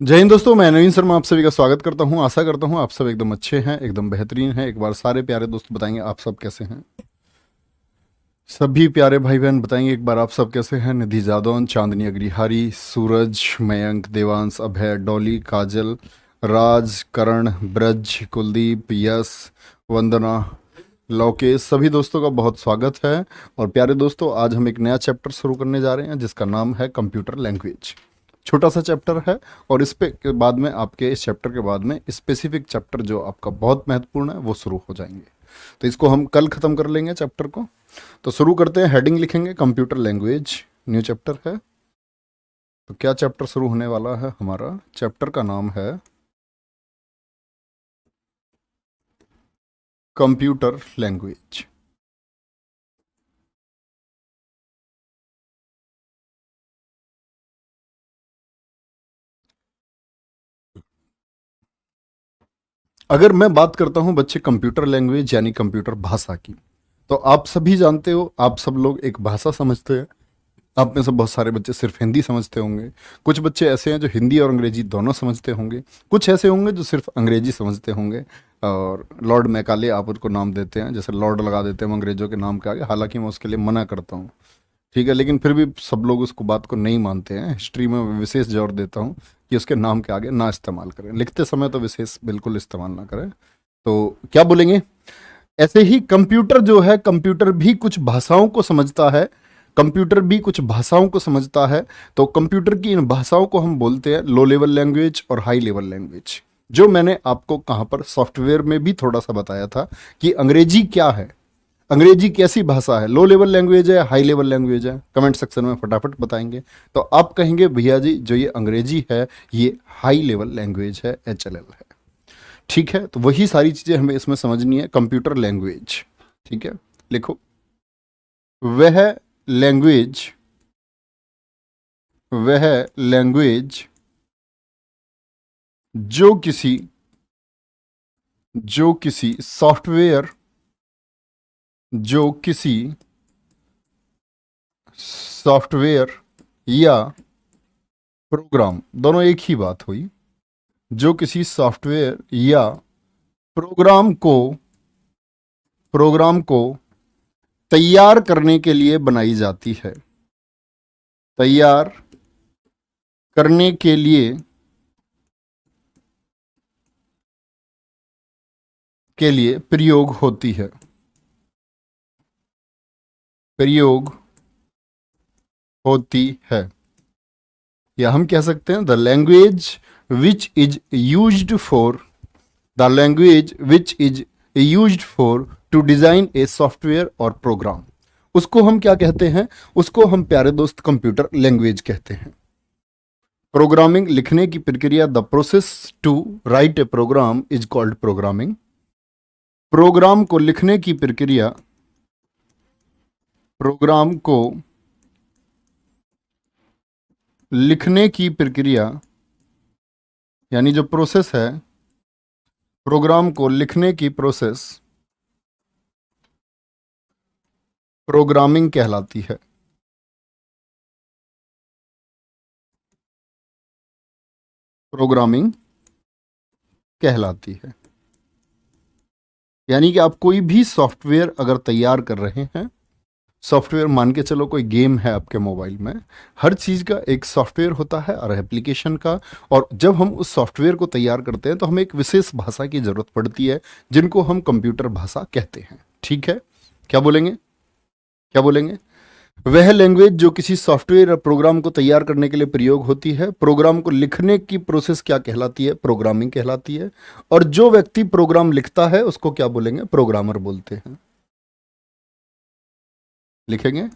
जय हिंद दोस्तों, मैं नवीन शर्मा आप सभी का स्वागत करता हूं। आशा करता हूं आप सब एकदम अच्छे हैं, एकदम बेहतरीन हैं। एक बार सारे प्यारे दोस्त बताएंगे आप सब कैसे हैं। सभी प्यारे भाई बहन बताएंगे एक बार आप सब कैसे हैं। निधि जादौन, चांदनी अग्रिहारी, सूरज, मयंक, देवांश, अभय, डॉली, काजल, राज, करण, ब्रज, कुलदीप, यश, वंदना, लोकेश, सभी दोस्तों का बहुत स्वागत है। और प्यारे दोस्तों, आज हम एक नया चैप्टर शुरू करने जा रहे हैं जिसका नाम है कंप्यूटर लैंग्वेज। छोटा सा चैप्टर है और इस पे के बाद में आपके इस चैप्टर के बाद में स्पेसिफिक चैप्टर जो आपका बहुत महत्वपूर्ण है वो शुरू हो जाएंगे। तो इसको हम कल ख़त्म कर लेंगे चैप्टर को। तो शुरू करते हैं। हेडिंग लिखेंगे कंप्यूटर लैंग्वेज, न्यू चैप्टर है। तो क्या चैप्टर शुरू होने वाला है हमारा? चैप्टर का नाम है कंप्यूटर लैंग्वेज। अगर मैं बात करता हूं बच्चे कंप्यूटर लैंग्वेज यानी कंप्यूटर भाषा की, तो आप सभी जानते हो, आप सब लोग एक भाषा समझते हैं। आप में से बहुत सारे बच्चे सिर्फ हिंदी समझते होंगे। कुछ बच्चे ऐसे हैं जो हिंदी और अंग्रेजी दोनों समझते होंगे। कुछ ऐसे होंगे जो सिर्फ अंग्रेजी समझते होंगे। और लॉर्ड मैकाले आप उनको नाम देते हैं, जैसे लॉर्ड लगा देते हैं हम अंग्रेजों के नाम के आगे। हालांकि मैं उसके लिए मना करता हूँ, ठीक है, लेकिन फिर भी सब लोग उसको बात को नहीं मानते हैं। हिस्ट्री में मैं विशेष जोर देता हूँ कि उसके नाम के आगे ना इस्तेमाल करें, लिखते समय तो विशेष बिल्कुल इस्तेमाल ना करें। तो क्या बोलेंगे? ऐसे ही कंप्यूटर जो है, कंप्यूटर भी कुछ भाषाओं को समझता है। कंप्यूटर भी कुछ भाषाओं को समझता है। तो कंप्यूटर की इन भाषाओं को हम बोलते हैं लो लेवल लैंग्वेज और हाई लेवल लैंग्वेज। जो मैंने आपको कहाँ पर सॉफ्टवेयर में भी थोड़ा सा बताया था कि अंग्रेजी क्या है, अंग्रेजी कैसी भाषा है, लो लेवल लैंग्वेज है, हाई लेवल लैंग्वेज है। कमेंट सेक्शन में फटाफट बताएंगे। तो आप कहेंगे भैया जी जो ये अंग्रेजी है ये हाई लेवल लैंग्वेज है, HLL है। ठीक है, तो वही सारी चीज़ें हमें इसमें समझनी है। कंप्यूटर लैंग्वेज, ठीक है, लिखो। वह लैंग्वेज, वह लैंग्वेज जो किसी सॉफ्टवेयर, जो किसी सॉफ्टवेयर या प्रोग्राम, दोनों एक ही बात हुई, जो किसी सॉफ्टवेयर या प्रोग्राम को तैयार करने के लिए बनाई जाती है, तैयार करने के लिए प्रयोग होती है, प्रयोग होती है। या हम कह सकते हैं the language which is used for, the language which is used for to design a software और प्रोग्राम। उसको हम क्या कहते हैं? उसको हम प्यारे दोस्त कंप्यूटर लैंग्वेज कहते हैं। प्रोग्रामिंग लिखने की प्रक्रिया, the process to write a program is called programming. Program को लिखने की प्रक्रिया, प्रोग्राम को लिखने की प्रक्रिया यानी जो प्रोसेस है, प्रोग्राम को लिखने की प्रोसेस प्रोग्रामिंग कहलाती है। प्रोग्रामिंग कहलाती है। यानी कि आप कोई भी सॉफ्टवेयर अगर तैयार कर रहे हैं, सॉफ्टवेयर मान के चलो कोई गेम है आपके मोबाइल में, हर चीज़ का एक सॉफ्टवेयर होता है और एप्लीकेशन का। और जब हम उस सॉफ्टवेयर को तैयार करते हैं तो हमें एक विशेष भाषा की ज़रूरत पड़ती है जिनको हम कंप्यूटर भाषा कहते हैं। ठीक है, क्या बोलेंगे? क्या बोलेंगे? वह लैंग्वेज जो किसी सॉफ्टवेयर या प्रोग्राम को तैयार करने के लिए प्रयोग होती है। प्रोग्राम को लिखने की प्रोसेस क्या कहलाती है? प्रोग्रामिंग कहलाती है। और जो व्यक्ति प्रोग्राम लिखता है उसको क्या बोलेंगे? प्रोग्रामर बोलते हैं। लिखेंगे,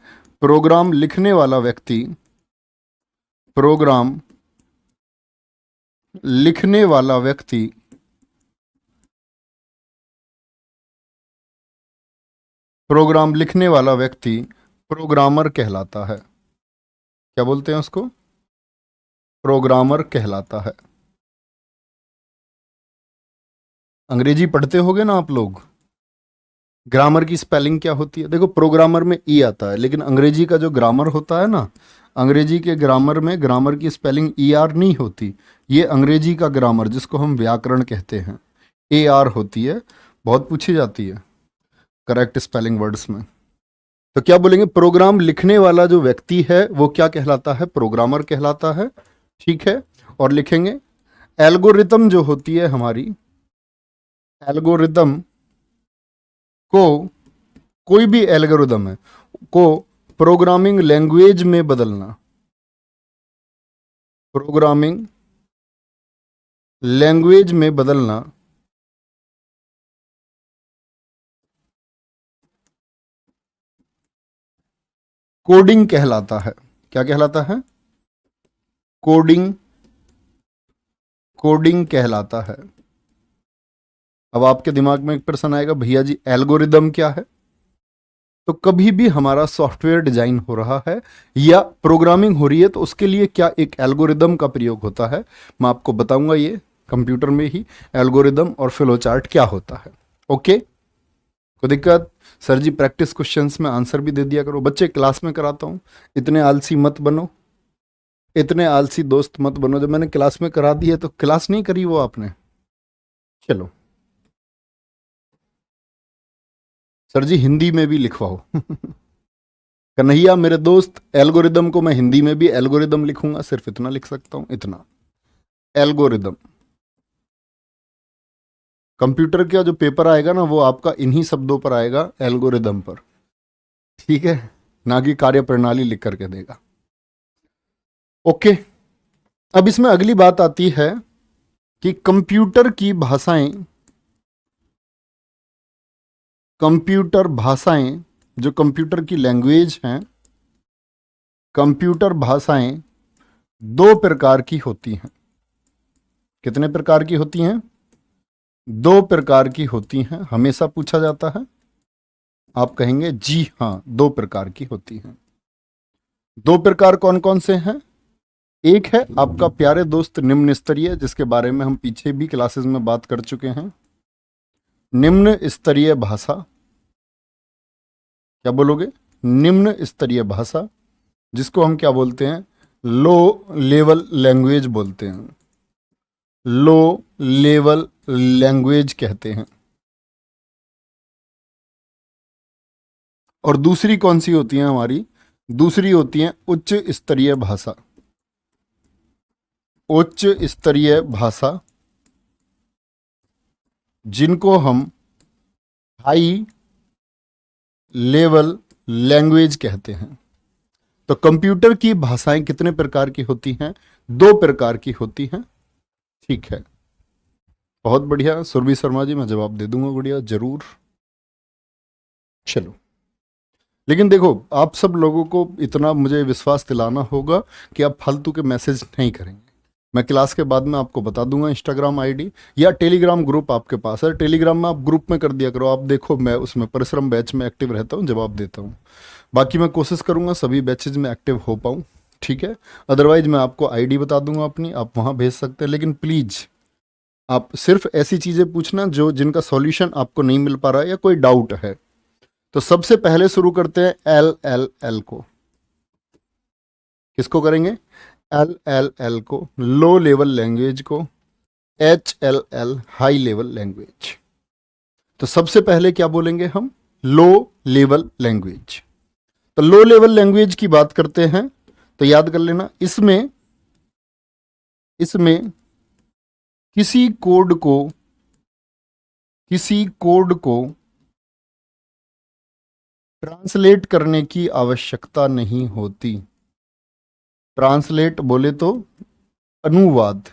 प्रोग्राम लिखने वाला व्यक्ति, प्रोग्राम लिखने वाला व्यक्ति प्रोग्राम लिखने वाला व्यक्ति प्रोग्रामर कहलाता है। क्या बोलते हैं उसको? प्रोग्रामर कहलाता है। अंग्रेजी पढ़ते होगे ना आप लोग, ग्रामर की स्पेलिंग क्या होती है? देखो प्रोग्रामर में ई आता है, लेकिन अंग्रेजी का जो ग्रामर होता है ना, अंग्रेजी के ग्रामर में ग्रामर की स्पेलिंग ER नहीं होती, ये अंग्रेजी का ग्रामर जिसको हम व्याकरण कहते हैं AR होती है, बहुत पूछी जाती है करेक्ट स्पेलिंग वर्ड्स में। तो क्या बोलेंगे, प्रोग्राम लिखने वाला जो व्यक्ति है वो क्या कहलाता है, प्रोग्रामर कहलाता है, ठीक है। और लिखेंगे एल्गोरिथम जो होती है हमारी, एल्गोरिथम को, कोई भी एल्गोरिथम है को प्रोग्रामिंग लैंग्वेज में बदलना, प्रोग्रामिंग लैंग्वेज में बदलना कोडिंग कहलाता है। क्या कहलाता है, कोडिंग, कोडिंग कहलाता है। अब आपके दिमाग में एक प्रश्न आएगा, भैया जी एल्गोरिदम क्या है? तो कभी भी हमारा सॉफ्टवेयर डिजाइन हो रहा है या प्रोग्रामिंग हो रही है तो उसके लिए क्या एक एल्गोरिदम का प्रयोग होता है, मैं आपको बताऊंगा ये कंप्यूटर में ही एल्गोरिदम और फ्लो चार्ट क्या होता है। ओके, कोई दिक्कत? सर जी प्रैक्टिस क्वेश्चंस में आंसर भी दे दिया करो। बच्चे क्लास में कराता हूं, इतने आलसी मत बनो, इतने आलसी दोस्त मत बनो। जब मैंने क्लास में करा दी है तो क्लास नहीं करी वो आपने। चलो सर जी हिंदी में भी लिखवाओ कन्हैया मेरे दोस्त, एल्गोरिदम को मैं हिंदी में भी एल्गोरिदम लिखूंगा, सिर्फ इतना लिख सकता हूं, इतना। एल्गोरिदम, कंप्यूटर का जो पेपर आएगा ना वो आपका इन्हीं शब्दों पर आएगा, एल्गोरिदम पर, ठीक है, ना कि कार्य प्रणाली लिख करके देगा। ओके, अब इसमें अगली बात आती है कि कंप्यूटर की भाषाएं, कंप्यूटर भाषाएं, जो कंप्यूटर की लैंग्वेज हैं, कंप्यूटर भाषाएं दो प्रकार की होती हैं। कितने प्रकार की होती हैं? दो प्रकार की होती हैं। हमेशा पूछा जाता है, आप कहेंगे जी हां, दो प्रकार की होती हैं। दो प्रकार कौन कौन से हैं? एक है आपका प्यारे दोस्त निम्न स्तरीय, जिसके बारे में हम पीछे भी क्लासेस में बात कर चुके हैं। निम्न स्तरीय भाषा, क्या बोलोगे? निम्न स्तरीय भाषा, जिसको हम क्या बोलते हैं? लो लेवल लैंग्वेज बोलते हैं, लो लेवल लैंग्वेज कहते हैं। और दूसरी कौन सी होती है हमारी? दूसरी होती है उच्च स्तरीय भाषा, उच्च स्तरीय भाषा, जिनको हम हाई लेवल लैंग्वेज कहते हैं। तो कंप्यूटर की भाषाएं कितने प्रकार की होती हैं? दो प्रकार की होती हैं, ठीक है। बहुत बढ़िया सुरभि शर्मा जी, मैं जवाब दे दूंगा, बढ़िया, जरूर। चलो, लेकिन देखो आप सब लोगों को इतना मुझे विश्वास दिलाना होगा कि आप फालतू के मैसेज नहीं करेंगे। मैं क्लास के बाद में आपको बता दूंगा इंस्टाग्राम आईडी या टेलीग्राम ग्रुप आपके पास है, टेलीग्राम में आप ग्रुप में कर दिया करो। आप देखो मैं उसमें परिश्रम बैच में एक्टिव रहता हूँ, जवाब देता हूँ। बाकी मैं कोशिश करूंगा सभी बैचेज में एक्टिव हो पाऊँ, ठीक है। अदरवाइज मैं आपको आईडी बता दूंगा अपनी, आप वहाँ भेज सकते हैं। लेकिन प्लीज़ आप सिर्फ ऐसी चीज़ें पूछना जो जिनका सॉल्यूशन आपको नहीं मिल पा रहा है या कोई डाउट है। तो सबसे पहले शुरू करते हैं LLL को। किसको करेंगे? LLL को, लो लेवल लैंग्वेज को, HLL हाई लेवल लैंग्वेज। तो सबसे पहले क्या बोलेंगे हम? Low level language. तो लो लेवल लैंग्वेज की बात करते हैं तो याद कर लेना, इसमें किसी कोड को ट्रांसलेट करने की आवश्यकता नहीं होती। ट्रांसलेट बोले तो अनुवाद,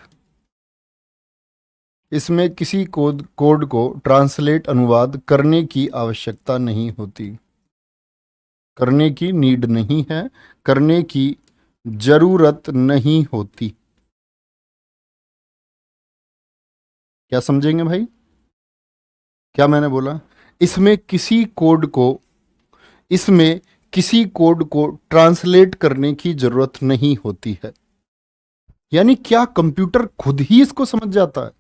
इसमें किसी कोड को ट्रांसलेट अनुवाद करने की आवश्यकता नहीं होती, करने की नीड नहीं है, करने की जरूरत नहीं होती। क्या समझेंगे भाई? क्या मैंने बोला? इसमें किसी कोड को ट्रांसलेट करने की जरूरत नहीं होती है। यानी क्या कंप्यूटर खुद ही इसको समझ जाता है?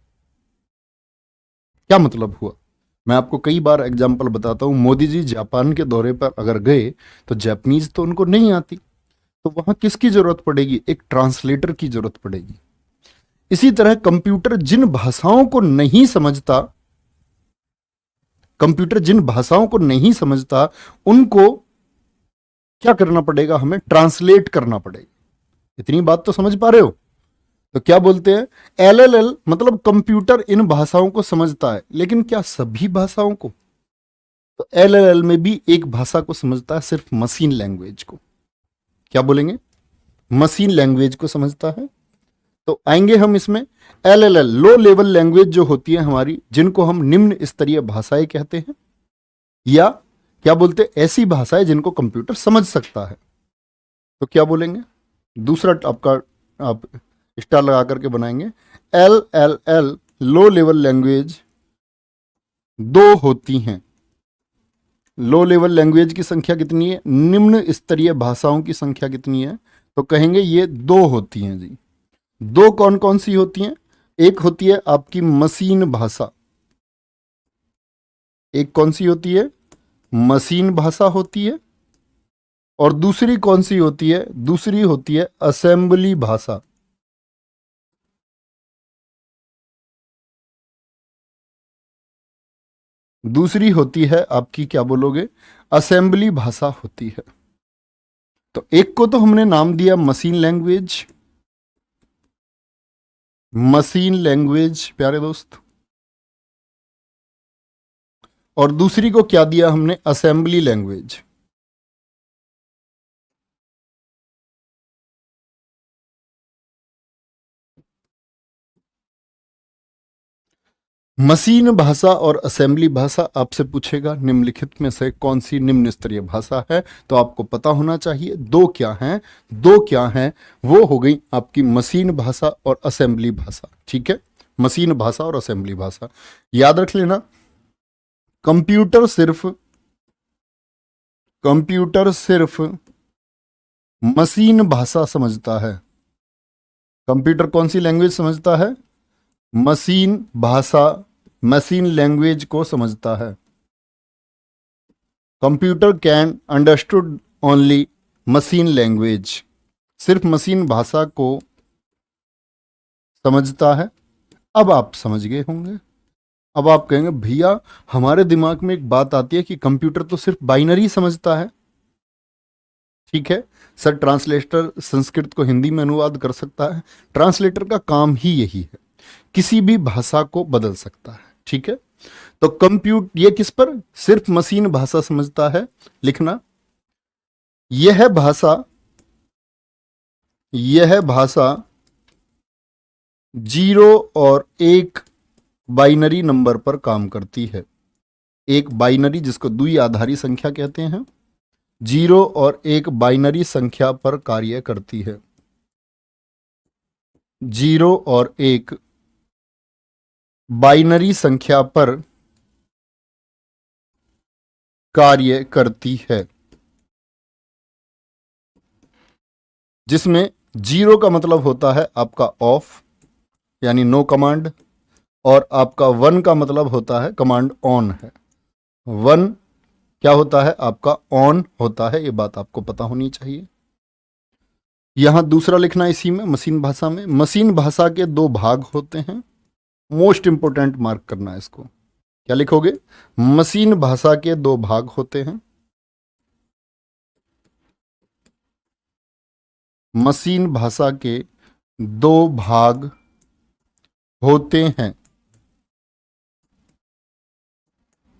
क्या मतलब हुआ? मैं आपको कई बार एग्जांपल बताता हूं। मोदी जी जापान के दौरे पर अगर गए तो जापानीज तो उनको नहीं आती, तो वहां किसकी जरूरत पड़ेगी? एक ट्रांसलेटर की जरूरत पड़ेगी। इसी तरह कंप्यूटर जिन भाषाओं को नहीं समझता, कंप्यूटर जिन भाषाओं को नहीं समझता उनको क्या करना पड़ेगा? हमें ट्रांसलेट करना पड़ेगा। इतनी बात तो समझ पा रहे हो? तो क्या बोलते हैं? एलएलएल मतलब कंप्यूटर इन भाषाओं को समझता है, लेकिन क्या सभी भाषाओं को? तो एलएलएल में भी एक भाषा को समझता है, सिर्फ मशीन लैंग्वेज को। क्या बोलेंगे? मशीन लैंग्वेज को समझता है। तो आएंगे हम इसमें एलएलएल, लो लेवल लैंग्वेज जो होती है हमारी, जिनको हम निम्न स्तरीय भाषाएं कहते हैं, या क्या बोलते हैं, ऐसी भाषाएं जिनको कंप्यूटर समझ सकता है। तो क्या बोलेंगे? दूसरा आपका आप स्टार लगा करके बनाएंगे। L L L low level language दो होती हैं। लो लेवल लैंग्वेज की संख्या कितनी है? निम्न स्तरीय भाषाओं की संख्या कितनी है? तो कहेंगे ये दो होती हैं जी। दो कौन कौन सी होती हैं? एक होती है आपकी मशीन भाषा। एक कौन सी होती है? मशीन भाषा होती है। और दूसरी कौन सी होती है? दूसरी होती है असेंबली भाषा। दूसरी होती है आपकी, क्या बोलोगे, असेंबली भाषा होती है। तो एक को तो हमने नाम दिया मशीन लैंग्वेज, मशीन लैंग्वेज प्यारे दोस्त, और दूसरी को क्या दिया हमने? Assembly language. मशीन भाषा और असेंबली भाषा आपसे पूछेगा निम्नलिखित में से कौन सी निम्न स्तरीय भाषा है, तो आपको पता होना चाहिए दो क्या हैं। दो क्या हैं? वो हो गई आपकी मशीन भाषा और असेंबली भाषा। ठीक है, मशीन भाषा और असेंबली भाषा याद रख लेना। कंप्यूटर सिर्फ मशीन भाषा समझता है। कंप्यूटर कौन सी लैंग्वेज समझता है? मशीन भाषा, मशीन लैंग्वेज को समझता है। Computer can understood only machine language, सिर्फ मशीन भाषा को समझता है। अब आप समझ गए होंगे। अब आप कहेंगे भैया हमारे दिमाग में एक बात आती है कि कंप्यूटर तो सिर्फ बाइनरी समझता है। ठीक है सर, ट्रांसलेटर संस्कृत को हिंदी में अनुवाद कर सकता है। ट्रांसलेटर का काम ही यही है, किसी भी भाषा को बदल सकता है। ठीक है, तो ये किस पर? सिर्फ मशीन भाषा समझता है। लिखना, यह भाषा 0 और 1 बाइनरी नंबर पर काम करती है। एक बाइनरी जिसको द्विआधारी संख्या कहते हैं, 0 और 1 बाइनरी संख्या पर कार्य करती है। 0 और 1 बाइनरी संख्या पर कार्य करती है, जिसमें 0 का मतलब होता है आपका ऑफ यानी नो कमांड, और आपका 1 का मतलब होता है कमांड ऑन है। 1 क्या होता है? आपका ऑन होता है। ये बात आपको पता होनी चाहिए। यहां दूसरा लिखना इसी में, मशीन भाषा में। मशीन भाषा के दो भाग होते हैं, मोस्ट इंपोर्टेंट, मार्क करना है इसको। क्या लिखोगे? मशीन भाषा के दो भाग होते हैं। मशीन भाषा के दो भाग होते हैं।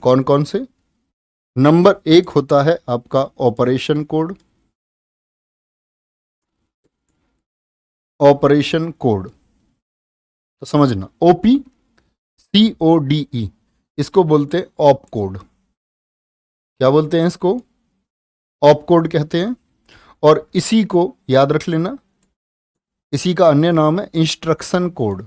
कौन कौन से? नंबर 1 होता है आपका ऑपरेशन कोड। ऑपरेशन कोड तो समझना, OPCODE, इसको बोलते हैं ऑप कोड। क्या बोलते हैं इसको? ऑप कोड कहते हैं। और इसी को याद रख लेना, इसी का अन्य नाम है इंस्ट्रक्शन कोड।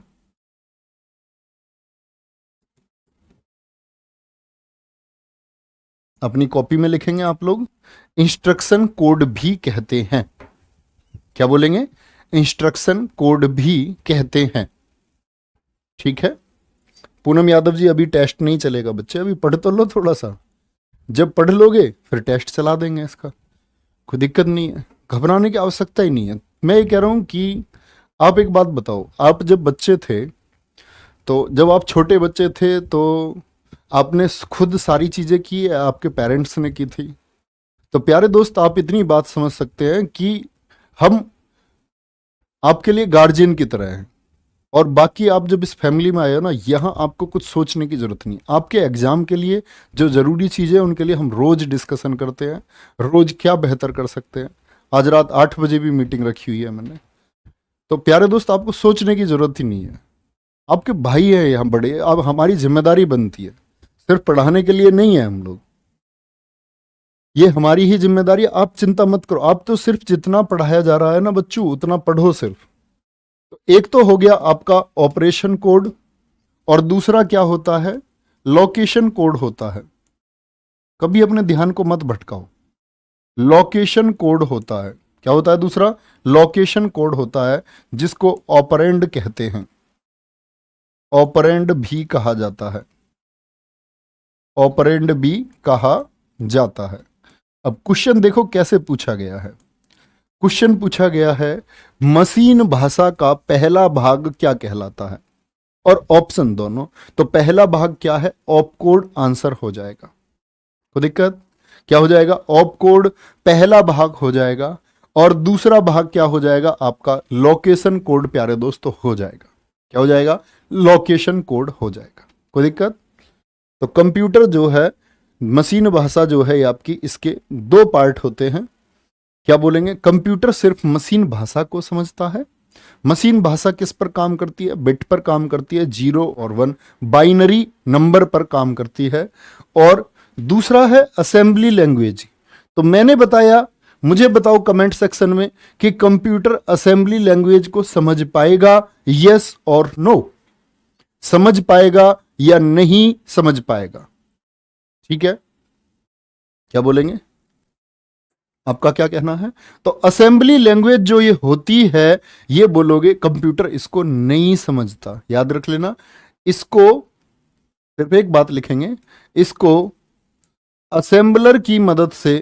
अपनी कॉपी में लिखेंगे आप लोग, इंस्ट्रक्शन कोड भी कहते हैं। क्या बोलेंगे? इंस्ट्रक्शन कोड भी कहते हैं। ठीक है, पूनम यादव जी अभी टेस्ट नहीं चलेगा बच्चे, अभी पढ़ तो लो थोड़ा सा। जब पढ़ लोगे फिर टेस्ट चला देंगे, इसका कोई दिक्कत नहीं है, घबराने की आवश्यकता ही नहीं है। मैं ये कह रहा हूं कि आप एक बात बताओ, आप जब बच्चे थे, तो जब आप छोटे बच्चे थे तो आपने खुद सारी चीजें की या आपके पेरेंट्स ने की थी? तो प्यारे दोस्त, आप इतनी बात समझ सकते हैं कि हम आपके लिए गार्जियन की तरह हैं, और बाकी आप जब इस फैमिली में आए हो ना, यहाँ आपको कुछ सोचने की जरूरत नहीं। आपके एग्जाम के लिए जो जरूरी चीजें हैं उनके लिए हम रोज डिस्कशन करते हैं, रोज क्या बेहतर कर सकते हैं। आज रात 8 बजे भी मीटिंग रखी हुई है मैंने। तो प्यारे दोस्त, आपको सोचने की जरूरत ही नहीं है। आपके भाई है यहाँ बड़े, अब हमारी जिम्मेदारी बनती है, सिर्फ पढ़ाने के लिए नहीं है हम लोग, ये हमारी ही जिम्मेदारी है। आप चिंता मत करो, आप तो सिर्फ जितना पढ़ाया जा रहा है ना बच्चों, उतना पढ़ो सिर्फ। तो एक तो हो गया आपका ऑपरेशन कोड, और दूसरा क्या होता है, लोकेशन कोड होता है। कभी अपने ध्यान को मत भटकाओ। लोकेशन कोड होता है, क्या होता है दूसरा? लोकेशन कोड होता है, जिसको ऑपरेंड कहते हैं, ऑपरेंड भी कहा जाता है, ऑपरेंड भी कहा जाता है। अब क्वेश्चन देखो कैसे पूछा गया है। क्वेश्चन पूछा गया है, मशीन भाषा का पहला भाग क्या कहलाता है, और ऑप्शन दोनों। तो पहला भाग क्या है? ऑपकोड आंसर हो जाएगा। कोई दिक्कत? क्या हो जाएगा? ऑपकोड पहला भाग हो जाएगा, और दूसरा भाग क्या हो जाएगा? आपका लोकेशन कोड प्यारे दोस्तों हो जाएगा। क्या हो जाएगा? लोकेशन कोड हो जाएगा। कोई दिक्कत? तो कंप्यूटर जो है, मशीन भाषा जो है ये आपकी, इसके दो पार्ट होते हैं। क्या बोलेंगे? कंप्यूटर सिर्फ मशीन भाषा को समझता है। मशीन भाषा किस पर काम करती है? बिट पर काम करती है, 0 और 1 बाइनरी नंबर पर काम करती है। और दूसरा है असेंबली लैंग्वेज। तो मैंने बताया, मुझे बताओ कमेंट सेक्शन में कि कंप्यूटर असेंबली लैंग्वेज को समझ पाएगा, यस और नो? समझ पाएगा या नहीं समझ पाएगा? ठीक है, क्या बोलेंगे? आपका क्या कहना है? तो असेंबली लैंग्वेज जो ये होती है, ये बोलोगे कंप्यूटर इसको नहीं समझता। याद रख लेना, इसको सिर्फ एक बात लिखेंगे, इसको असेंबलर की मदद से,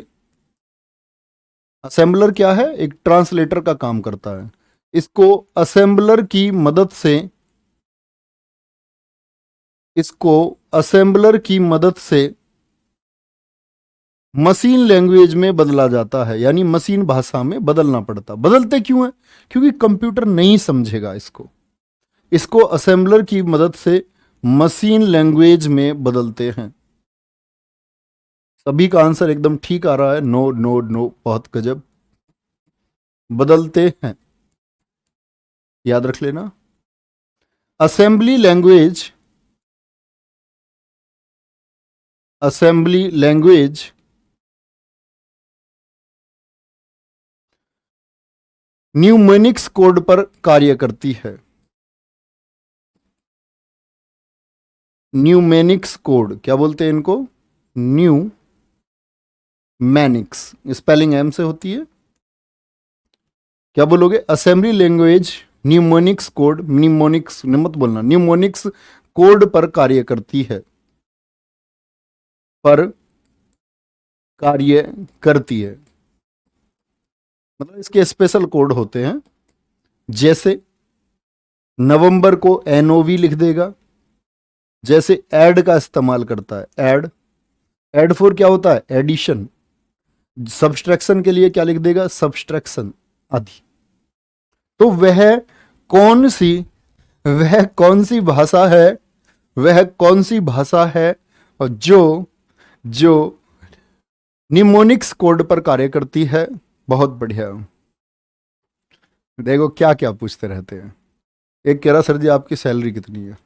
असेंबलर क्या है? एक ट्रांसलेटर का काम करता है। इसको असेंबलर की मदद से, इसको असेंबलर की मदद से मशीन लैंग्वेज में बदला जाता है, यानी मशीन भाषा में बदलना पड़ता। बदलते क्यों है? क्योंकि कंप्यूटर नहीं समझेगा इसको। इसको असेंबलर की मदद से मशीन लैंग्वेज में बदलते हैं। सभी का आंसर एकदम ठीक आ रहा है, नो नो नो, बहुत गजब। बदलते हैं, याद रख लेना। Assembly language, assembly language mnemonics code पर कार्य करती है। न्यूमेनिक्स कोड, क्या बोलते हैं इनको? न्यूमेनिक्स, स्पेलिंग एम से होती है। क्या बोलोगे? Assembly language mnemonics code, mnemonics मत बोलना, न्यूमोनिक्स कोड पर कार्य करती है, पर कार्य करती है। मतलब इसके स्पेशल कोड होते हैं, जैसे नवंबर को एनओवी लिख देगा, जैसे ऐड का इस्तेमाल करता है, ऐड। ऐड फॉर क्या होता है? एडिशन। सब्सट्रैक्शन के लिए क्या लिख देगा? सब्सट्रैक्शन आदि। तो वह कौन सी भाषा है, वह कौन सी भाषा है और जो निमोनिक्स कोड पर कार्य करती है? बहुत बढ़िया। देखो क्या क्या पूछते रहते हैं। एक कह रहा, सर जी आपकी सैलरी कितनी है?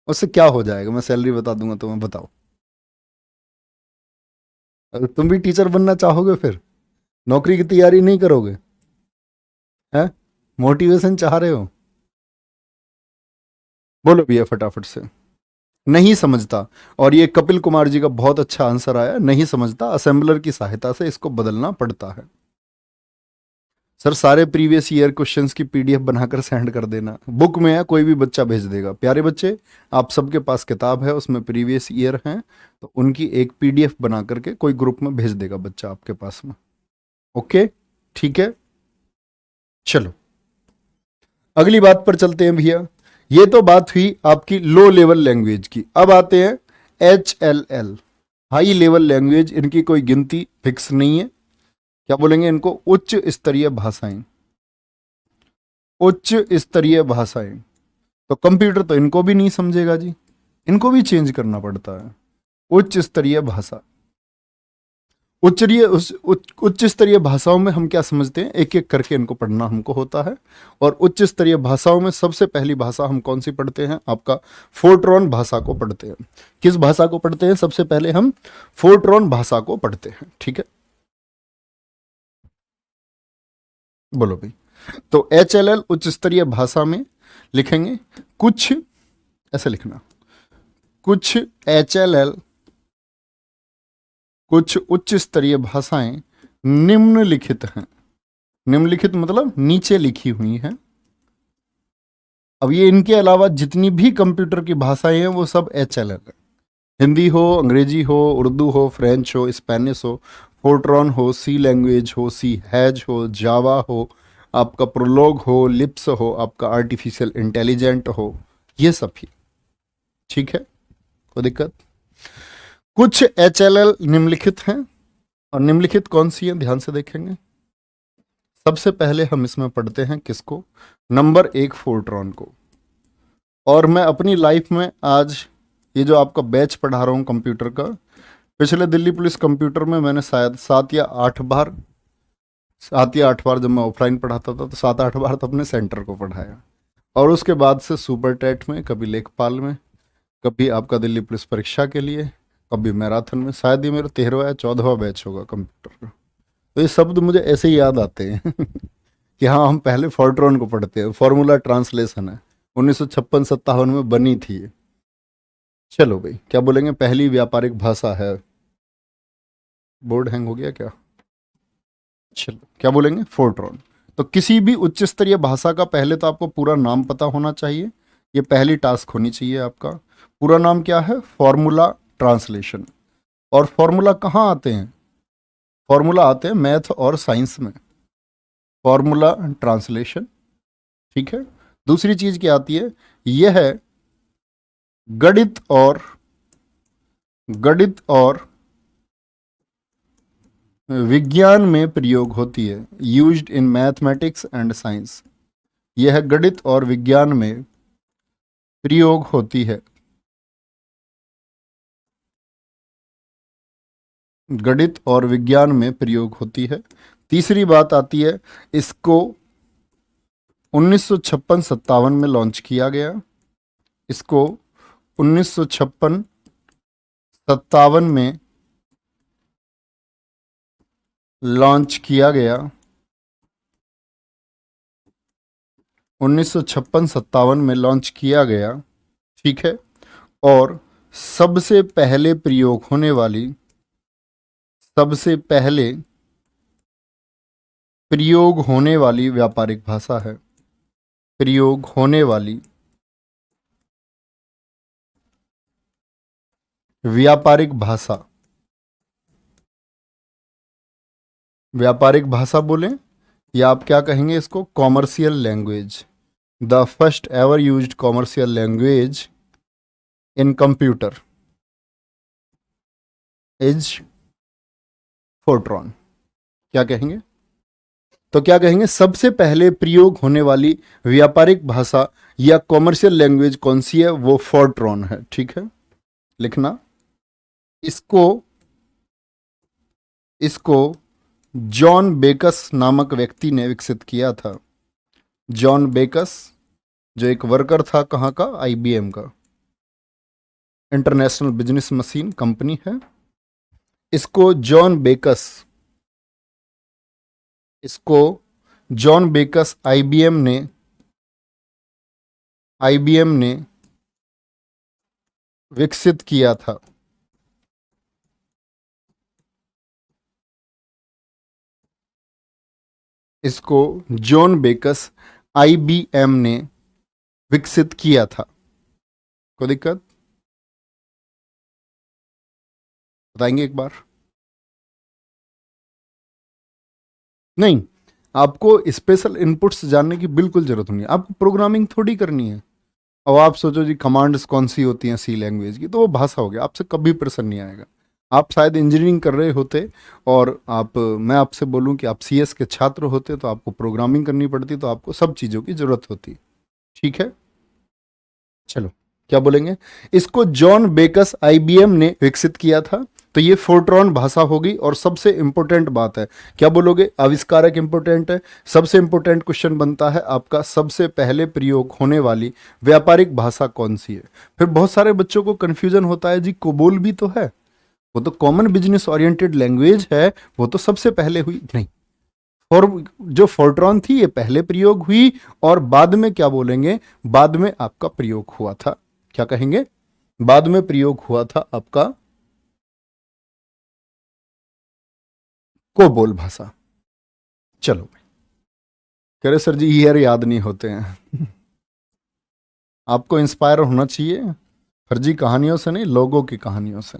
उससे क्या हो जाएगा? मैं सैलरी बता दूंगा तुम्हें, बताओ। अगर तुम भी टीचर बनना चाहोगे, फिर नौकरी की तैयारी नहीं करोगे? हैं? मोटिवेशन चाह रहे हो? बोलो भैया फटाफट से। नहीं समझता, और ये कपिल कुमार जी का बहुत अच्छा आंसर आया, नहीं समझता, असेंबलर की सहायता से इसको बदलना पड़ता है। सर सारे प्रीवियस ईयर क्वेश्चंस की पीडीएफ बनाकर सेंड कर देना, बुक में है, कोई भी बच्चा भेज देगा। प्यारे बच्चे, आप सबके पास किताब है, उसमें प्रीवियस ईयर हैं, तो उनकी एक पीडीएफ बना करके कोई ग्रुप में भेज देगा बच्चा आपके पास में। ओके, ठीक है, चलो अगली बात पर चलते हैं भैया। ये तो बात हुई आपकी लो लेवल लैंग्वेज की। अब आते हैं HLL, हाई लेवल लैंग्वेज। इनकी कोई गिनती फिक्स नहीं है, क्या बोलेंगे इनको, उच्च स्तरीय भाषाएं। उच्च स्तरीय भाषाएं, तो कंप्यूटर तो इनको भी नहीं समझेगा जी, इनको भी चेंज करना पड़ता है। उच्च स्तरीय भाषा, उच्च स्तरीय भाषाओं में हम क्या समझते हैं, एक एक करके इनको पढ़ना हमको होता है। और उच्च स्तरीय भाषाओं में सबसे पहली भाषा हम कौन सी पढ़ते हैं, आपका फोर्ट्रॉन भाषा को पढ़ते हैं। किस भाषा को पढ़ते हैं, सबसे पहले हम फोर्ट्रॉन भाषा को पढ़ते हैं, ठीक है। बोलो भाई, तो HLL उच्च स्तरीय भाषा में लिखेंगे कुछ, ऐसे लिखना, कुछ HLL, कुछ उच्च स्तरीय भाषाएं निम्नलिखित हैं। निम्नलिखित मतलब नीचे लिखी हुई हैं। अब ये इनके अलावा जितनी भी कंप्यूटर की भाषाएं हैं वो सब HLL है। हिंदी हो, अंग्रेजी हो, उर्दू हो, फ्रेंच हो, स्पेनिश हो, फोर्ट्रॉन हो, सी लैंग्वेज हो, सी हैज हो, जावा हो, आपका प्रोलोग हो, लिप्स हो, आपका आर्टिफिशियल इंटेलिजेंट हो, ये सब ही, ठीक है, कोई दिक्कत। कुछ HLL निम्नलिखित हैं, और निम्नलिखित कौन सी है ध्यान से देखेंगे। सबसे पहले हम इसमें पढ़ते हैं किसको, नंबर 1 फोर्ट्रॉन को। और मैं अपनी लाइफ में आज ये जो आपका बैच पढ़ा रहा हूँ कंप्यूटर का, पिछले दिल्ली पुलिस कंप्यूटर में मैंने शायद 7 या 8 बार जब मैं ऑफलाइन पढ़ाता था तो 7-8 बार तो अपने सेंटर को पढ़ाया। और उसके बाद से सुपर टेट में, कभी लेखपाल में, कभी आपका दिल्ली पुलिस परीक्षा के लिए, कभी मैराथन में। शायद ये मेरा 13वां या 14वां बैच होगा कंप्यूटर का। तो ये शब्द मुझे ऐसे ही याद आते हैं कि हाँ, हम पहले फोर्ट्रॉन को पढ़ते हैं। फॉर्मूला ट्रांसलेशन है, 1956-57 में बनी थी ये। चलो भाई, क्या बोलेंगे, पहली व्यापारिक भाषा है, बोर्ड हैंग हो गया क्या, चलो क्या बोलेंगे, फोर्ट्रॉन। तो किसी भी उच्च स्तरीय भाषा का पहले तो आपको पूरा नाम पता होना चाहिए, ये पहली टास्क होनी चाहिए आपका। पूरा नाम क्या है, फॉर्मूला ट्रांसलेशन। और फॉर्मूला कहाँ आते हैं, फॉर्मूला आते हैं मैथ और साइंस में, फॉर्मूला ट्रांसलेशन, ठीक है। दूसरी चीज क्या आती है, यह है गणित और विज्ञान में प्रयोग होती है, used in mathematics and science. यह गणित और विज्ञान में प्रयोग होती है, गणित और विज्ञान में प्रयोग होती है। तीसरी बात आती है, इसको 1956-57 में लॉन्च किया गया। इसको 1956-57 में लॉन्च किया गया, 1956-57 में लॉन्च किया गया, ठीक है। और सबसे पहले प्रयोग होने वाली, सबसे पहले प्रयोग होने वाली व्यापारिक भाषा है, प्रयोग होने वाली व्यापारिक भाषा। व्यापारिक भाषा बोलें या आप क्या कहेंगे इसको, commercial language. The first ever used commercial language in computer is Fortran. क्या कहेंगे, तो क्या कहेंगे, सबसे पहले प्रयोग होने वाली व्यापारिक भाषा या कॉमर्शियल लैंग्वेज कौन सी है, वो फोर्ट्रॉन है, ठीक है। लिखना, इसको इसको जॉन बेकस नामक व्यक्ति ने विकसित किया था। जॉन बेकस, जो एक वर्कर था कहाँ का, IBM का, इंटरनेशनल बिजनेस मशीन कंपनी है। इसको जॉन बेकस IBM ने विकसित किया था। इसको जॉन बेकस आईबीएम ने विकसित किया था? कोई दिक्कत? बताएंगे एक बार? नहीं, आपको स्पेशल इनपुट्स जानने की बिल्कुल जरूरत नहीं है, आपको प्रोग्रामिंग थोड़ी करनी है। अब आप सोचो जी कमांड्स कौन सी होती हैं सी लैंग्वेज की, तो वो भाषा हो गया, आपसे कभी प्रश्न नहीं आएगा। आप शायद इंजीनियरिंग कर रहे होते और मैं आपसे बोलूं कि आप सीएस के छात्र होते तो आपको प्रोग्रामिंग करनी पड़ती, तो आपको सब चीज़ों की जरूरत होती। ठीक है, चलो क्या बोलेंगे? इसको जॉन बेकस आईबीएम ने विकसित किया था। तो ये फोर्ट्रॉन भाषा होगी। और सबसे इंपॉर्टेंट बात है, क्या बोलोगे? आविष्कारक इंपॉर्टेंट है। सबसे इंपॉर्टेंट क्वेश्चन बनता है आपका, सबसे पहले प्रयोग होने वाली व्यापारिक भाषा कौन सी है? फिर बहुत सारे बच्चों को कंफ्यूजन होता है जी कोबोल भी तो है, वो तो कॉमन बिजनेस ओरिएंटेड लैंग्वेज है, वो तो सबसे पहले हुई नहीं। और जो फोर्ट्रॉन थी ये पहले प्रयोग हुई और बाद में क्या बोलेंगे, बाद में आपका प्रयोग हुआ था। क्या कहेंगे? बाद में प्रयोग हुआ था आपका कोबोल भाषा। चलो, कह रहे सर जी ईयर याद नहीं होते हैं। आपको इंस्पायर होना चाहिए फर्जी कहानियों से नहीं, लोगों की कहानियों से।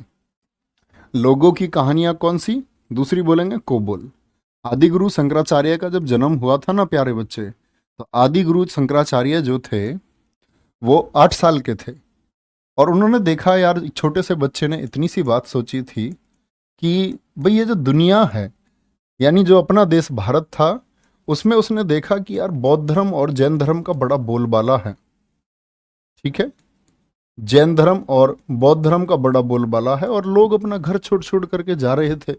लोगों की कहानियां कौन सी? दूसरी बोलेंगे कोबोल। आदि गुरु शंकराचार्य का जब जन्म हुआ था ना प्यारे बच्चे, तो आदि गुरु शंकराचार्य जो थे वो 8 साल के थे। और उन्होंने देखा यार, एक छोटे से बच्चे ने इतनी सी बात सोची थी कि भाई ये जो दुनिया है, यानी जो अपना देश भारत था, उसमें उसने देखा कि यार बौद्ध धर्म और जैन धर्म का बड़ा बोलबाला है। ठीक है, जैन धर्म और बौद्ध धर्म का बड़ा बोलबाला है और लोग अपना घर छोड़ छोड़ करके जा रहे थे।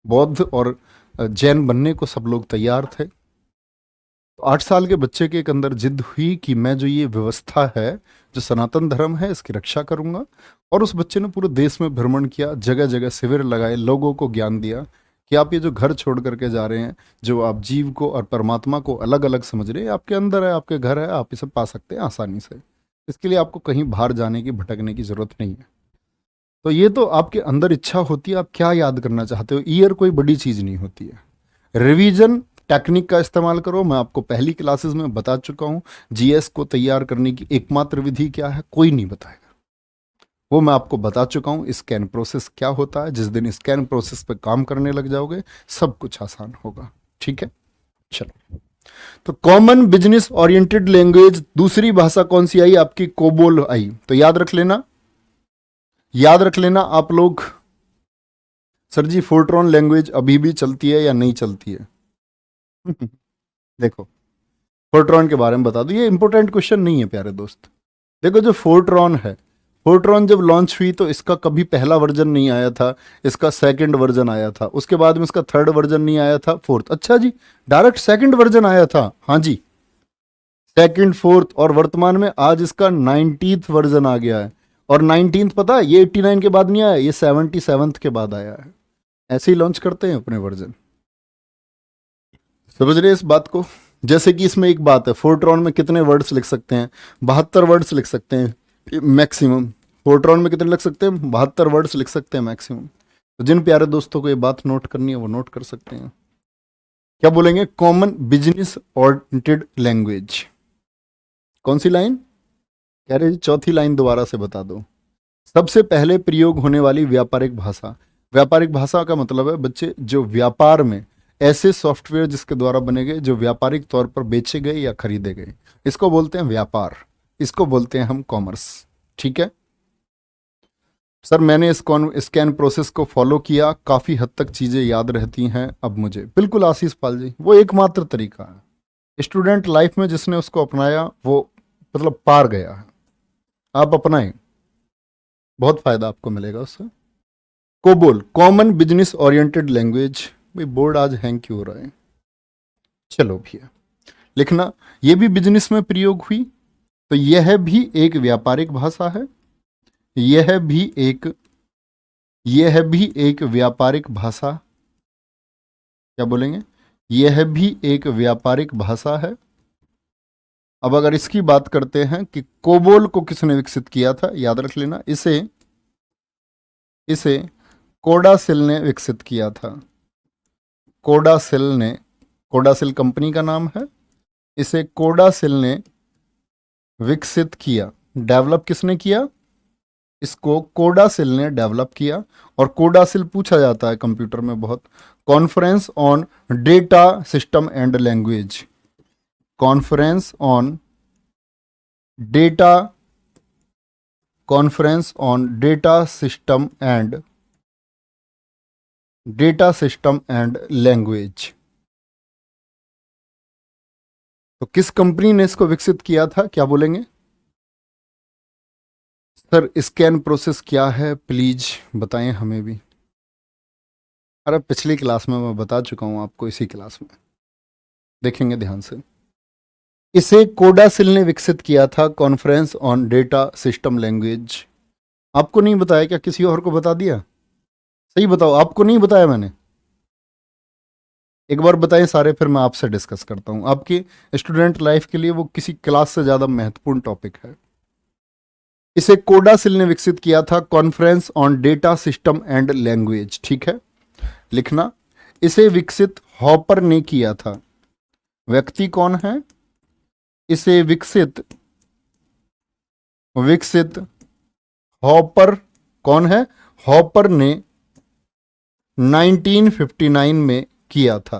बौद्ध और जैन बनने को सब लोग तैयार थे। तो 8 साल के बच्चे के एक अंदर जिद हुई कि मैं जो ये व्यवस्था है, जो सनातन धर्म है, इसकी रक्षा करूंगा। और उस बच्चे ने पूरे देश में भ्रमण किया, जगह जगह शिविर लगाए, लोगों को ज्ञान दिया कि आप ये जो घर छोड़ करके जा रहे हैं, जो आप जीव को और परमात्मा को अलग अलग समझ रहे हैं, आपके अंदर है, आपके घर है, आप इसे पा सकते हैं आसानी से। इसके लिए आपको कहीं बाहर जाने की, भटकने की जरूरत नहीं है। तो ये तो आपके अंदर इच्छा होती है, आप क्या याद करना चाहते हो। ईयर कोई बड़ी चीज नहीं होती है। रिवीजन टेक्निक का इस्तेमाल करो। मैं आपको पहली क्लासेस में बता चुका हूं, जीएस को तैयार करने की एकमात्र विधि क्या है, कोई नहीं बताएगा। वो मैं आपको बता चुका हूं। स्कैन प्रोसेस क्या होता है, जिस दिन स्कैन प्रोसेस पे काम करने लग जाओगे सब कुछ आसान होगा। ठीक है, चलो। तो कॉमन बिजनेस ओरिएंटेड लैंग्वेज दूसरी भाषा कौन सी आई आपकी? कोबोल आई। तो याद रख लेना, याद रख लेना आप लोग। सर जी फोर्ट्रॉन लैंग्वेज अभी भी चलती है या नहीं चलती है? देखो, फोर्ट्रॉन के बारे में बता दो, ये इंपॉर्टेंट क्वेश्चन नहीं है प्यारे दोस्त। देखो, जो फोर्ट्रॉन है, फोर्ट्रॉन जब लॉन्च हुई तो इसका कभी पहला वर्जन नहीं आया था, इसका सेकंड वर्जन आया था, उसके बाद में इसका थर्ड वर्जन नहीं आया था, फोर्थ। अच्छा जी, डायरेक्ट सेकंड वर्जन आया था? हाँ जी, सेकंड, फोर्थ, और वर्तमान में आज इसका 19th वर्जन आ गया है। और 19th पता है, ये 89 के बाद नहीं आया, ये 77th के बाद आया है। ऐसे ही लॉन्च करते हैं अपने वर्जन। समझ रहे हैं इस बात को? जैसे कि इसमें एक बात है, फोर्ट्रॉन में कितने वर्ड्स लिख सकते हैं? 72 वर्ड्स लिख सकते हैं मैक्सिमम। फोर्ट्रॉन में कितने लिख सकते हैं? 72 वर्ड्स लिख सकते हैं मैक्सिमम। तो जिन प्यारे दोस्तों को ये बात नोट करनी है वो नोट कर सकते हैं। क्या बोलेंगे? Common business oriented language. कौन सी लाइन कह रहे जी? चौथी लाइन दोबारा से बता दो। सबसे पहले प्रयोग होने वाली व्यापारिक भाषा। व्यापारिक भाषा का मतलब है बच्चे, जो व्यापार में ऐसे सॉफ्टवेयर जिसके द्वारा बने गए, जो व्यापारिक तौर पर बेचे गए या खरीदे गए, इसको बोलते हैं व्यापार। इसको बोलते हैं हम कॉमर्स। ठीक है सर, मैंने इस स्कैन प्रोसेस को फॉलो किया, काफ़ी हद तक चीज़ें याद रहती हैं अब मुझे। बिल्कुल आशीष पाल जी, वो एकमात्र तरीका है। स्टूडेंट लाइफ में जिसने उसको अपनाया वो मतलब पार गया है। आप अपनाएं, बहुत फायदा आपको मिलेगा उससे। COBOL, common business oriented language. भाई बोर्ड आज हैंग क्यों हो रहा है? चलो भैया, लिखना, ये भी बिजनेस में प्रयोग हुई, तो यह भी एक व्यापारिक भाषा है। यह भी एक व्यापारिक भाषा। क्या बोलेंगे? यह भी एक व्यापारिक भाषा है। अब अगर इसकी बात करते हैं कि कोबोल को किसने विकसित किया था, याद रख लेना, इसे कोडासिल ने विकसित किया था। कोडासिल कंपनी का नाम है। इसे कोडासिल ने विकसित किया। डेवलप किसने किया? इसको कोडासिल ने डेवलप किया। और कोडासिल पूछा जाता है कंप्यूटर में बहुत। Conference on data system and language, conference on data, conference on data system and language. तो किस कंपनी ने इसको विकसित किया था, क्या बोलेंगे? सर स्कैन प्रोसेस क्या है, प्लीज बताएं हमें भी। अरे पिछली क्लास में मैं बता चुका हूं आपको, इसी क्लास में देखेंगे ध्यान से। इसे कोडासिल ने विकसित किया था, conference on data system language. आपको नहीं बताया क्या? किसी और को बता दिया? सही बताओ, आपको नहीं बताया मैंने? एक बार बताएं सारे, फिर मैं आपसे डिस्कस करता हूं। आपकी स्टूडेंट लाइफ के लिए वो किसी क्लास से ज्यादा महत्वपूर्ण टॉपिक है। इसे कोडासिल ने विकसित किया था, conference on data system and language. ठीक है, लिखना। इसे विकसित हॉपर ने किया था। व्यक्ति कौन है? इसे विकसित हॉपर कौन है? हॉपर ने 1959 में किया था।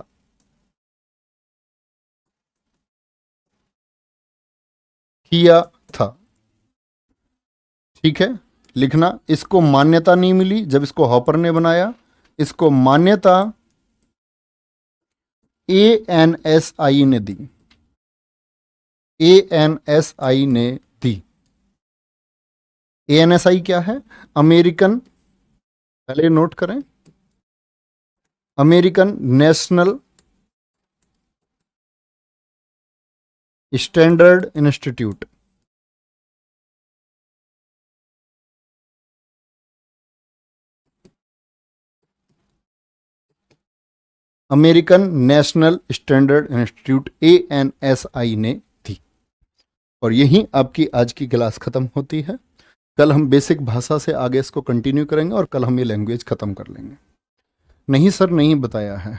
ठीक है, लिखना। इसको मान्यता नहीं मिली जब इसको हॉपर ने बनाया। इसको मान्यता ANSI ने दी। ANSI ने दी। ANSI क्या है? अमेरिकन, पहले नोट करें, American national standard institute. American national standard institute ANSI ने थी। और यहीं आपकी आज की क्लास खत्म होती है। कल हम बेसिक भाषा से आगे इसको कंटिन्यू करेंगे और कल हम ये लैंग्वेज खत्म कर लेंगे। नहीं सर नहीं बताया है,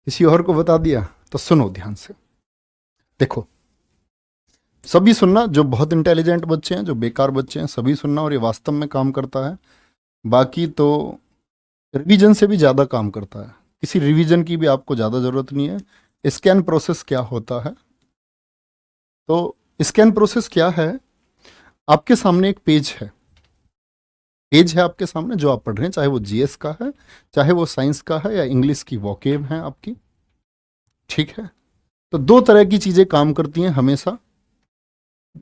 किसी और को बता दिया? तो सुनो ध्यान से, देखो सभी सुनना। जो बहुत इंटेलिजेंट बच्चे हैं, जो बेकार बच्चे हैं, सभी सुनना। और ये वास्तव में काम करता है, बाकी तो रिवीजन से भी ज़्यादा काम करता है। किसी रिवीजन की भी आपको ज़्यादा ज़रूरत नहीं है। स्कैन प्रोसेस क्या होता है? तो स्कैन प्रोसेस क्या है? आपके सामने एक पेज है आपके सामने जो आप पढ़ रहे हैं, चाहे वो GS का है, चाहे वो साइंस का है, या इंग्लिश की वोकेब है आपकी। ठीक है, तो दो तरह की चीज़ें काम करती हैं हमेशा।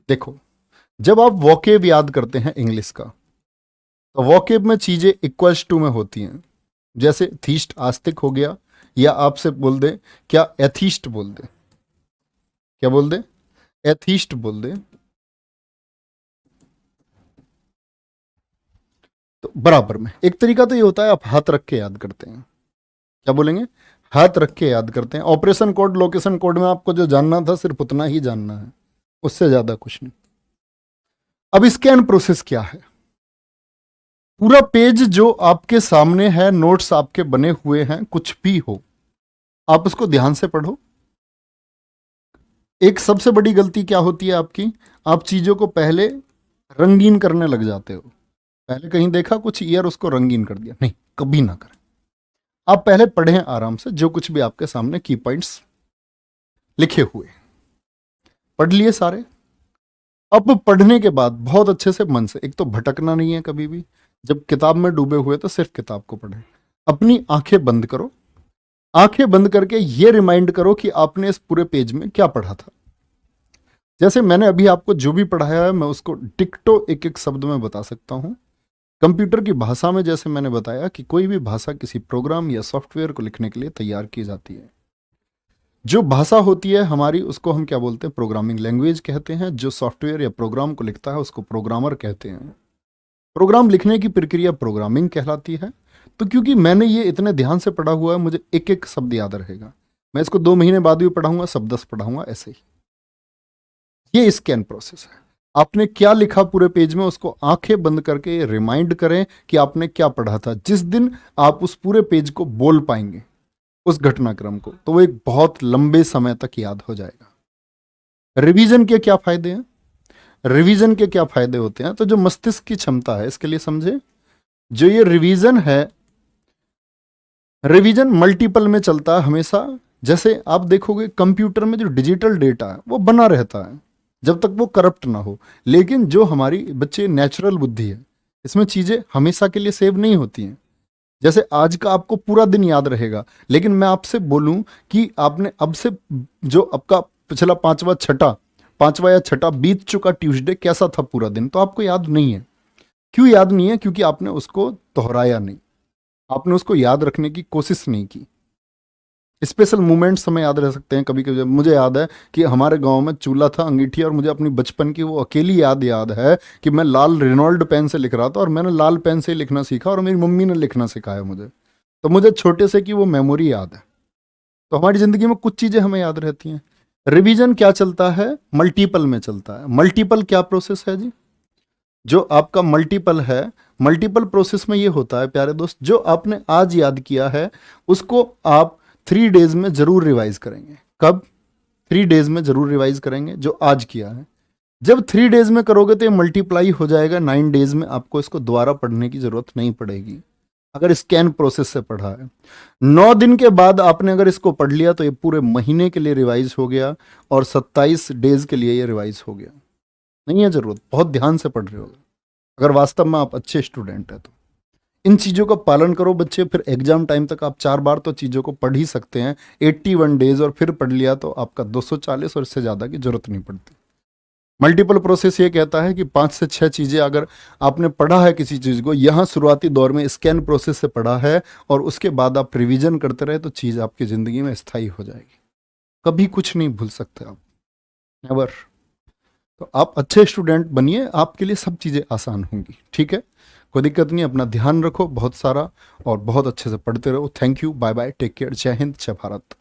देखो, जब आप वोकेब याद करते हैं इंग्लिश का, तो वोकेब में चीज़ें इक्वल्स टू में होती हैं। जैसे थीस्ट आस्तिक हो गया, या आपसे बोल दे क्या, एथीस्ट बोल दे, क्या बोल दे? एथीस्ट बोल दे, तो बराबर में। एक तरीका तो ये होता है आप हाथ रख के याद करते हैं। क्या बोलेंगे? हाथ रख के याद करते हैं। ऑपरेशन कोड, लोकेशन कोड में आपको जो जानना था सिर्फ उतना ही जानना है, उससे ज्यादा कुछ नहीं। अब स्कैन प्रोसेस क्या है? पूरा पेज जो आपके सामने है, नोट्स आपके बने हुए हैं, कुछ भी हो, आप उसको ध्यान से पढ़ो। एक सबसे बड़ी गलती क्या होती है आपकी? आप चीजों को पहले रंगीन करने लग जाते हो। पहले कहीं देखा कुछ ईयर, उसको रंगीन कर दिया। नहीं, कभी ना करें। आप पहले पढ़ें आराम से, जो कुछ भी आपके सामने की पॉइंट्स लिखे हुए, पढ़ लिए सारे। अब पढ़ने के बाद बहुत अच्छे से मन से, एक तो भटकना नहीं है कभी भी। जब किताब में डूबे हुए तो सिर्फ किताब को पढ़ें। अपनी आंखें बंद करो। आंखें बंद करके ये रिमाइंड करो कि आपने इस पूरे पेज में क्या पढ़ा था। जैसे मैंने अभी आपको जो भी पढ़ाया है, मैं उसको डिक्टो एक एक शब्द में बता सकता हूं। कंप्यूटर की भाषा में जैसे मैंने बताया कि कोई भी भाषा किसी प्रोग्राम या सॉफ्टवेयर को लिखने के लिए तैयार की जाती है। जो भाषा होती है हमारी, उसको हम क्या बोलते हैं? प्रोग्रामिंग लैंग्वेज कहते हैं। जो सॉफ्टवेयर या प्रोग्राम को लिखता है उसको प्रोग्रामर कहते हैं। प्रोग्राम लिखने की प्रक्रिया प्रोग्रामिंग कहलाती है। तो क्योंकि मैंने ये इतने ध्यान से पढ़ा हुआ है, मुझे एक एक शब्द याद रहेगा। मैं इसको 2 महीने बाद भी पढ़ाऊंगा, शब्द पढ़ाऊंगा, ऐसे ही। ये स्कैन प्रोसेस है। आपने क्या लिखा पूरे पेज में, उसको आंखें बंद करके रिमाइंड करें कि आपने क्या पढ़ा था। जिस दिन आप उस पूरे पेज को बोल पाएंगे, उस घटनाक्रम को, तो वो एक बहुत लंबे समय तक याद हो जाएगा। रिवीजन के क्या फायदे हैं? रिवीजन के क्या फायदे होते हैं? तो जो मस्तिष्क की क्षमता है, इसके लिए समझे, जो ये रिवीजन है, रिवीजन मल्टीपल में चलता है हमेशा। जैसे आप देखोगे कंप्यूटर में जो डिजिटल डेटा है वो बना रहता है जब तक वो करप्ट ना हो, लेकिन जो हमारी बच्चे नेचुरल बुद्धि है, इसमें चीजें हमेशा के लिए सेव नहीं होती हैं। जैसे आज का आपको पूरा दिन याद रहेगा, लेकिन मैं आपसे बोलूं कि आपने अब से जो आपका पिछला पांचवा या छठा बीत चुका ट्यूसडे कैसा था पूरा दिन, तो आपको याद नहीं है। क्यों याद नहीं है? क्योंकि आपने उसको दोहराया नहीं, आपने उसको याद रखने की कोशिश नहीं की। स्पेशल मोमेंट्स हमें याद रह सकते हैं कभी कभी। मुझे याद है कि हमारे गांव में चूल्हा था, अंगीठी, और मुझे अपनी बचपन की वो अकेली याद है कि मैं लाल रेनॉल्ड पेन से लिख रहा था, और मैंने लाल पेन से लिखना सीखा, और मेरी मम्मी ने लिखना सिखाया मुझे। तो मुझे छोटे से की वो मेमोरी याद है। तो हमारी जिंदगी में कुछ चीजें हमें याद रहती हैं। रिवीजन क्या चलता है? मल्टीपल में चलता है। मल्टीपल क्या प्रोसेस है जी? जो आपका मल्टीपल है, मल्टीपल प्रोसेस में ये होता है प्यारे दोस्त, जो आपने आज याद किया है उसको आप 3 डेज में जरूर रिवाइज करेंगे। कब? 3 डेज में जरूर रिवाइज करेंगे जो आज किया है। जब 3 डेज में करोगे तो ये मल्टीप्लाई हो जाएगा, 9 डेज में आपको इसको दोबारा पढ़ने की जरूरत नहीं पड़ेगी अगर स्कैन प्रोसेस से पढ़ा है। 9 दिन के बाद आपने अगर इसको पढ़ लिया तो ये पूरे महीने के लिए रिवाइज हो गया, और 27 डेज के लिए ये रिवाइज हो गया। नहीं है जरूरत, बहुत ध्यान से पढ़ रहे हो अगर वास्तव में आप अच्छे स्टूडेंट हैं तो। इन चीज़ों का पालन करो बच्चे, फिर एग्जाम टाइम तक आप 4 बार तो चीज़ों को पढ़ ही सकते हैं। 81 डेज और फिर पढ़ लिया तो आपका 240 और इससे ज़्यादा की जरूरत नहीं पड़ती। मल्टीपल प्रोसेस ये कहता है कि 5 से 6 चीज़ें अगर आपने पढ़ा है किसी चीज़ को, यहाँ शुरुआती दौर में स्कैन प्रोसेस से पढ़ा है, और उसके बाद आप रिवीजन करते रहे, तो चीज़ आपकी ज़िंदगी में स्थायी हो जाएगी। कभी कुछ नहीं भूल सकते आप, नेवर। तो आप अच्छे स्टूडेंट बनिए, आपके लिए सब चीज़ें आसान होंगी। ठीक है, कोई दिक्कत नहीं। अपना ध्यान रखो बहुत सारा, और बहुत अच्छे से पढ़ते रहो। Thank you, bye bye, take care, जय हिंद, जय भारत।